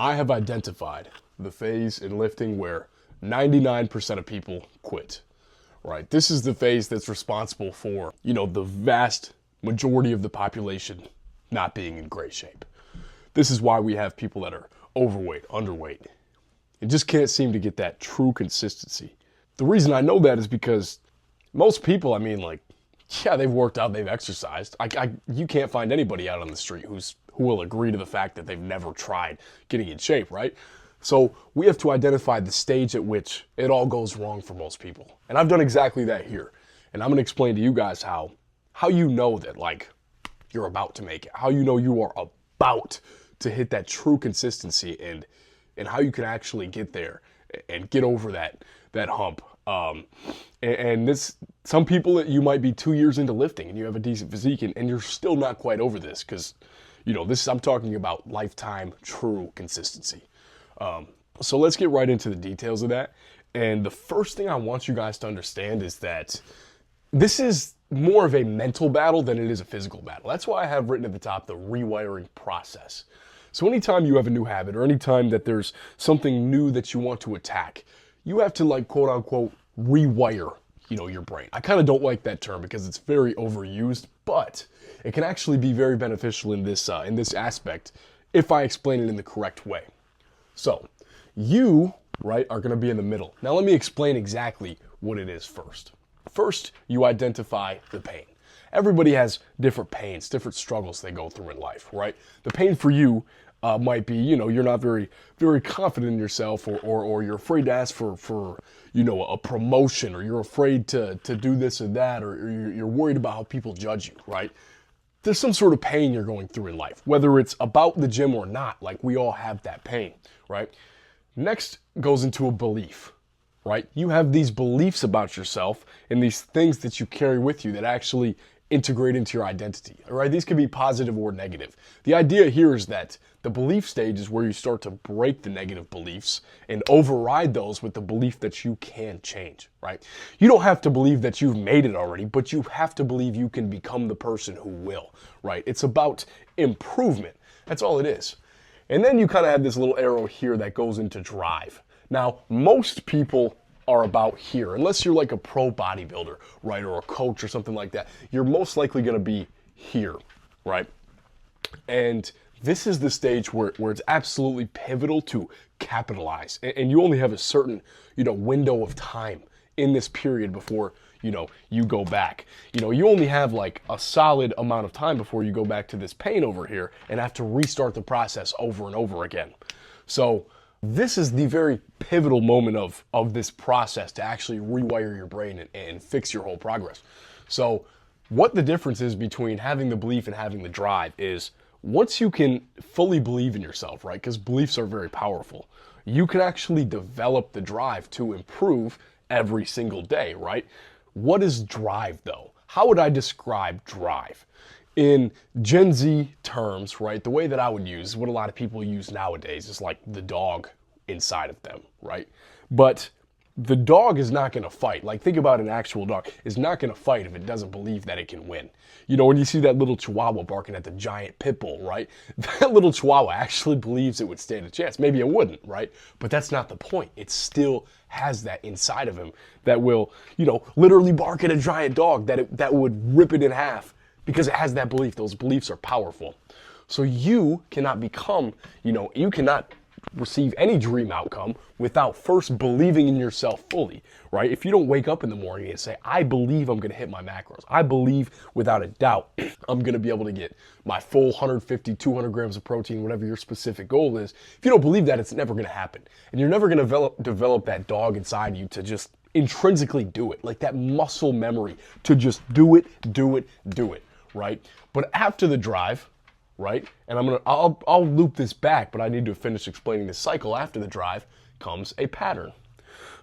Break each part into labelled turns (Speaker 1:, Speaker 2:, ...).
Speaker 1: I have identified the phase in lifting where 99% of people quit, right? This is the phase that's responsible for, the vast majority of the population not being in great shape. This is why we have people that are overweight, underweight, and just can't seem to get that true consistency. The reason I know that is because most people, they've worked out, they've exercised. You can't find anybody out on the street who will agree to the fact that they've never tried getting in shape, right? So we have to identify the stage at which it all goes wrong for most people. And I've done exactly that here. And I'm gonna explain to you guys how you know that you're about to make it, how you know you are about to hit that true consistency and how you can actually get there and get over that hump. And this, some people, you might be 2 years into lifting and you have a decent physique and you're still not quite over this because, I'm talking about lifetime true consistency. So let's get right into the details of that. And the first thing I want you guys to understand is that this is more of a mental battle than it is a physical battle. That's why I have written at the top the rewiring process. So anytime you have a new habit or anytime that there's something new that you want to attack, you have to quote unquote rewire, your brain. I kind of don't like that term because it's very overused, but it can actually be very beneficial in this aspect if I explain it in the correct way. So you, right, are going to be in the middle. Now let me explain exactly what it is first. First, you identify the pain. Everybody has different pains, different struggles they go through in life, right? The pain for you might be, you're not very, very confident in yourself or you're afraid to ask for a promotion, or you're afraid to do this or that, or you're worried about how people judge you, right? There's some sort of pain you're going through in life, whether it's about the gym or not. We all have that pain, right? Next goes into a belief, right? You have these beliefs about yourself and these things that you carry with you that actually integrate into your identity, all right? These can be positive or negative. The idea here is that the belief stage is where you start to break the negative beliefs and override those with the belief that you can change, right? You don't have to believe that you've made it already, but you have to believe you can become the person who will, right? It's about improvement. That's all it is. And then you kind of have this little arrow here that goes into drive. Now, most people are about here, unless you're like a pro bodybuilder, right, or a coach or something like that. You're most likely going to be here, right? And this is the stage where it's absolutely pivotal to capitalize. And you only have a certain, window of time in this period before, you go back. You only have a solid amount of time before you go back to this pain over here and have to restart the process over and over again. So this is the very pivotal moment of this process to actually rewire your brain and fix your whole progress. So what the difference is between having the belief and having the drive is once you can fully believe in yourself, right? Because beliefs are very powerful. You can actually develop the drive to improve every single day, right? What is drive though? How would I describe drive? In Gen Z terms, right, the way that I would use, what a lot of people use nowadays is the dog inside of them, right? But the dog is not going to fight. Think about an actual dog. It's not going to fight if it doesn't believe that it can win. When you see that little chihuahua barking at the giant pit bull, right? That little chihuahua actually believes it would stand a chance. Maybe it wouldn't, right? But that's not the point. It still has that inside of him that will, literally bark at a giant dog that would rip it in half. Because it has that belief. Those beliefs are powerful. So you cannot become, you cannot receive any dream outcome without first believing in yourself fully, right? If you don't wake up in the morning and say, I believe I'm going to hit my macros. I believe without a doubt I'm going to be able to get my full 150, 200 grams of protein, whatever your specific goal is. If you don't believe that, it's never going to happen. And you're never going to develop that dog inside you to just intrinsically do it, that muscle memory to just do it, right? But after the drive, right? And I'll loop this back, but I need to finish explaining this cycle. After the drive comes a pattern.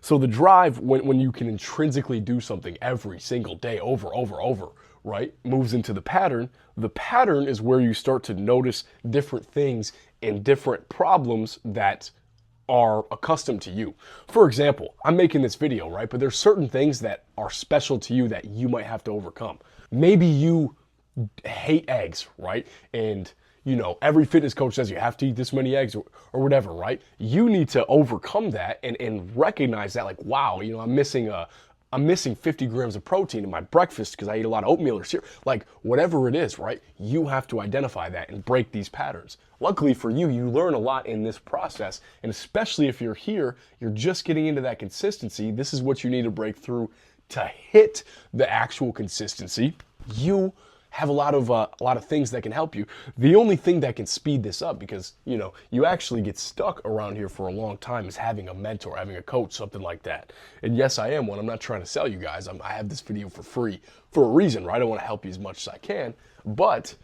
Speaker 1: So the drive, when you can intrinsically do something every single day over, right, moves into the pattern. The pattern is where you start to notice different things and different problems that are accustomed to you. For example, I'm making this video, right? But there's certain things that are special to you that you might have to overcome. Maybe you hate eggs, right? And every fitness coach says you have to eat this many eggs or whatever, right? You need to overcome that and recognize that, like, wow, I'm missing 50 grams of protein in my breakfast because I eat a lot of oatmeal or cereal, like whatever it is, right? You have to identify that and break these patterns. Luckily for you, you learn a lot in this process, and especially if you're here, you're just getting into that consistency. This is what you need to break through to hit the actual consistency. You have a lot of things that can help you. The only thing that can speed this up, because you actually get stuck around here for a long time, is having a mentor, having a coach, something like that. And yes, I am one. I'm not trying to sell you guys. I have this video for free for a reason, right? I want to help you as much as I can, but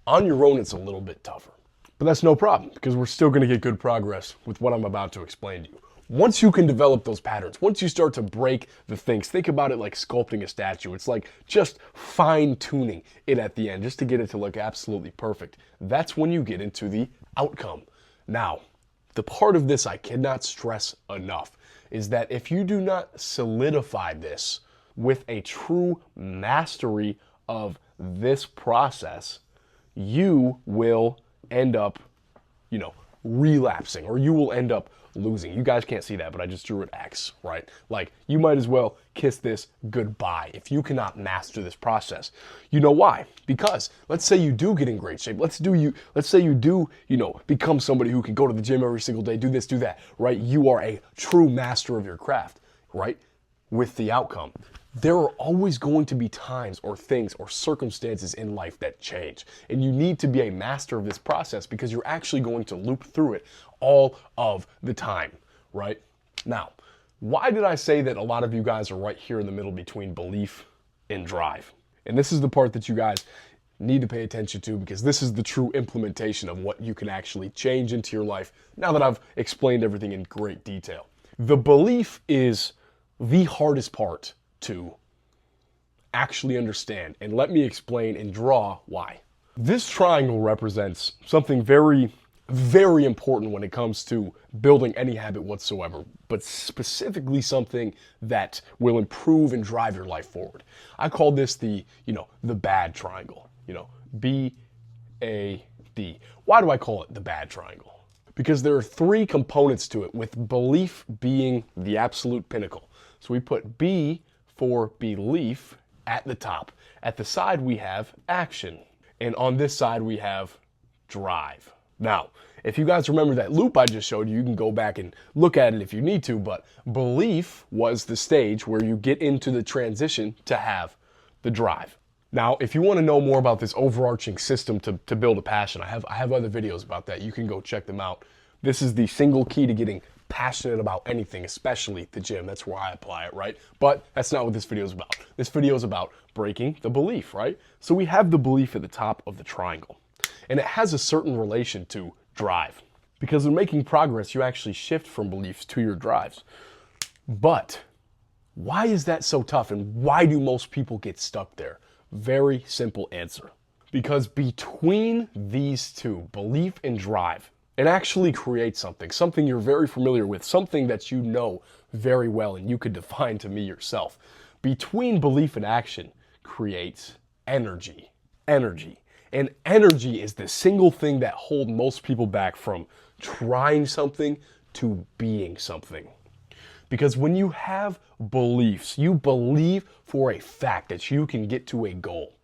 Speaker 1: on your own, it's a little bit tougher. But that's no problem, because we're still going to get good progress with what I'm about to explain to you. Once you can develop those patterns, once you start to break the things, think about it like sculpting a statue. It's like just fine-tuning it at the end, just to get it to look absolutely perfect. That's when you get into the outcome. Now, the part of this I cannot stress enough is that if you do not solidify this with a true mastery of this process, you will end up, relapsing, or you will end up losing. You guys can't see that, but I just drew an X, right? Like, you might as well kiss this goodbye if you cannot master this process. You know why? Because let's say you do get in great shape. Let's say you do, become somebody who can go to the gym every single day, do this, do that, right? You are a true master of your craft, right? With the outcome. There are always going to be times or things or circumstances in life that change. And you need to be a master of this process, because you're actually going to loop through it all of the time, right? Now, why did I say that a lot of you guys are right here in the middle between belief and drive? And this is the part that you guys need to pay attention to, because this is the true implementation of what you can actually change into your life now that I've explained everything in great detail. The belief is the hardest part to actually understand, and let me explain and draw why. This triangle represents something very, very important when it comes to building any habit whatsoever, but specifically something that will improve and drive your life forward. I call this the bad triangle, B-A-D. Why do I call it the bad triangle? Because there are three components to it, with belief being the absolute pinnacle. So we put B for belief at the top. At the side, we have action. And on this side, we have drive. Now, if you guys remember that loop I just showed you, you can go back and look at it if you need to, but belief was the stage where you get into the transition to have the drive. Now, if you want to know more about this overarching system to build a passion, I have other videos about that. You can go check them out. This is the single key to getting passionate about anything, especially the gym. That's where I apply it, right? But that's not what this video is about. This video is about breaking the belief, right? So we have the belief at the top of the triangle, and it has a certain relation to drive, because in making progress, you actually shift from beliefs to your drives. But why is that so tough, and why do most people get stuck there? Very simple answer. Because between these two, belief and drive, it actually creates something you're very familiar with, something that you know very well and you could define to me yourself. Between belief and action creates energy. Energy. And energy is the single thing that holds most people back from trying something to being something. Because when you have beliefs, you believe for a fact that you can get to a goal.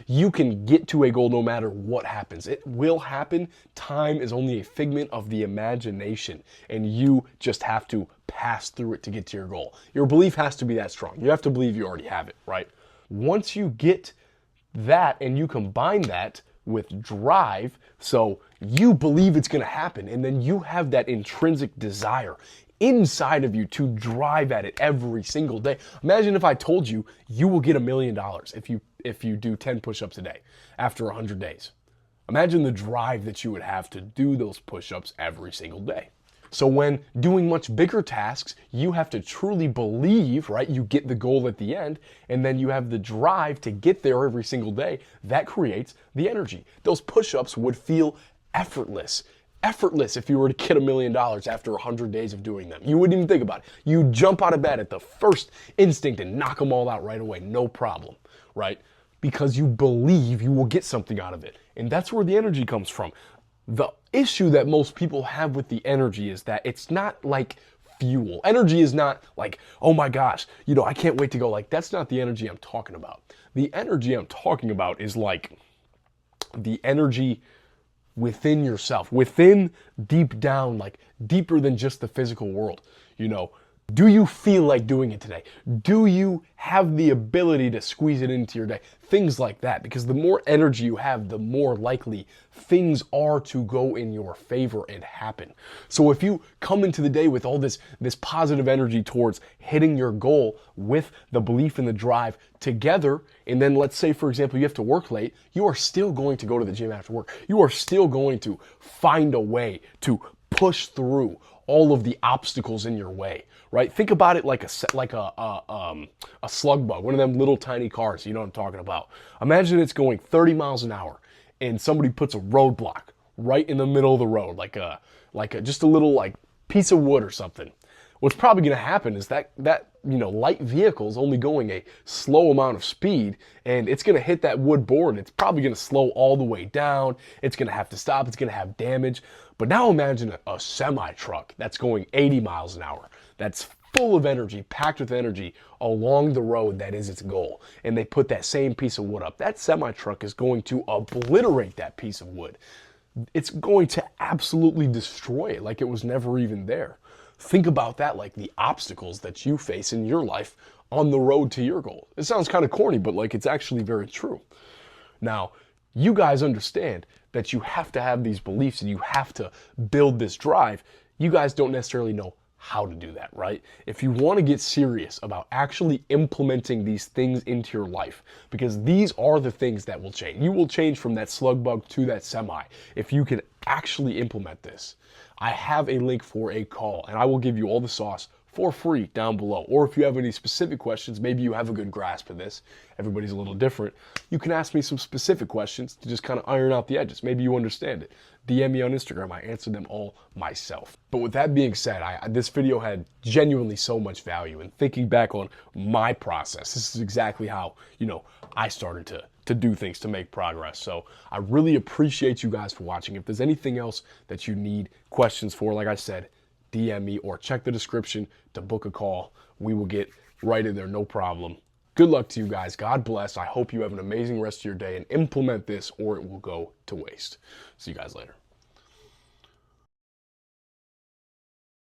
Speaker 1: You can get to a goal no matter what happens. It will happen. Time is only a figment of the imagination, and you just have to pass through it to get to your goal. Your belief has to be that strong. You have to believe you already have it, right? Once you get that and you combine that with drive, so you believe it's going to happen, and then you have that intrinsic desire inside of you to drive at it every single day. Imagine if I told you you will get $1 million if you do 10 push-ups a day after 100 days. Imagine the drive that you would have to do those push-ups every single day. So when doing much bigger tasks, you have to truly believe, right? You get the goal at the end, and then you have the drive to get there every single day. That creates the energy. Those push-ups would feel effortless. Effortless if you were to get $1 million after 100 days of doing them. You wouldn't even think about it. You jump out of bed at the first instinct and knock them all out right away, no problem, right? because you believe you will get something out of it. And that's where the energy comes from. The issue that most people have with the energy is that it's not like fuel. Energy is not like, oh my gosh, I can't wait to go. Like, that's not the energy I'm talking about. The energy I'm talking about is like the energy within yourself, within, deep down, like deeper than just the physical world. Do you feel like doing it today? Do you have the ability to squeeze it into your day? Things like that, because the more energy you have, the more likely things are to go in your favor and happen. So if you come into the day with all this positive energy towards hitting your goal with the belief and the drive together, and then let's say, for example, you have to work late, you are still going to go to the gym after work. You are still going to find a way to push through all of the obstacles in your way, right? Think about it like a slug bug, one of them little tiny cars. You know what I'm talking about. Imagine it's going 30 miles an hour, and somebody puts a roadblock right in the middle of the road, like just a little like piece of wood or something. What's probably going to happen is that light vehicle is only going a slow amount of speed, and it's going to hit that wood board. It's probably going to slow all the way down. It's going to have to stop. It's going to have damage. But now imagine a semi-truck that's going 80 miles an hour. That's full of energy, packed with energy along the road that is its goal. And they put that same piece of wood up. That semi-truck is going to obliterate that piece of wood. It's going to absolutely destroy it like it was never even there. Think about that, like the obstacles that you face in your life on the road to your goal. It sounds kind of corny, but like it's actually very true. Now, you guys understand that you have to have these beliefs and you have to build this drive. You guys don't necessarily know how to do that, right? If you want to get serious about actually implementing these things into your life, because these are the things that will change. You will change from that slug bug to that semi if you can actually implement this. I have a link for a call, and I will give you all the sauce for free down below. Or if you have any specific questions, maybe you have a good grasp of this, everybody's a little different, you can ask me some specific questions to just kind of iron out the edges. Maybe you understand it. DM me on Instagram, I answer them all myself. But with that being said, this video had genuinely so much value, and thinking back on my process, this is exactly how, I started to do things to make progress. So I really appreciate you guys for watching. If there's anything else that you need questions for, like I said, DM me or check the description to book a call. We will get right in there, no problem. Good luck to you guys. God bless. I hope you have an amazing rest of your day and implement this or it will go to waste. See you guys later.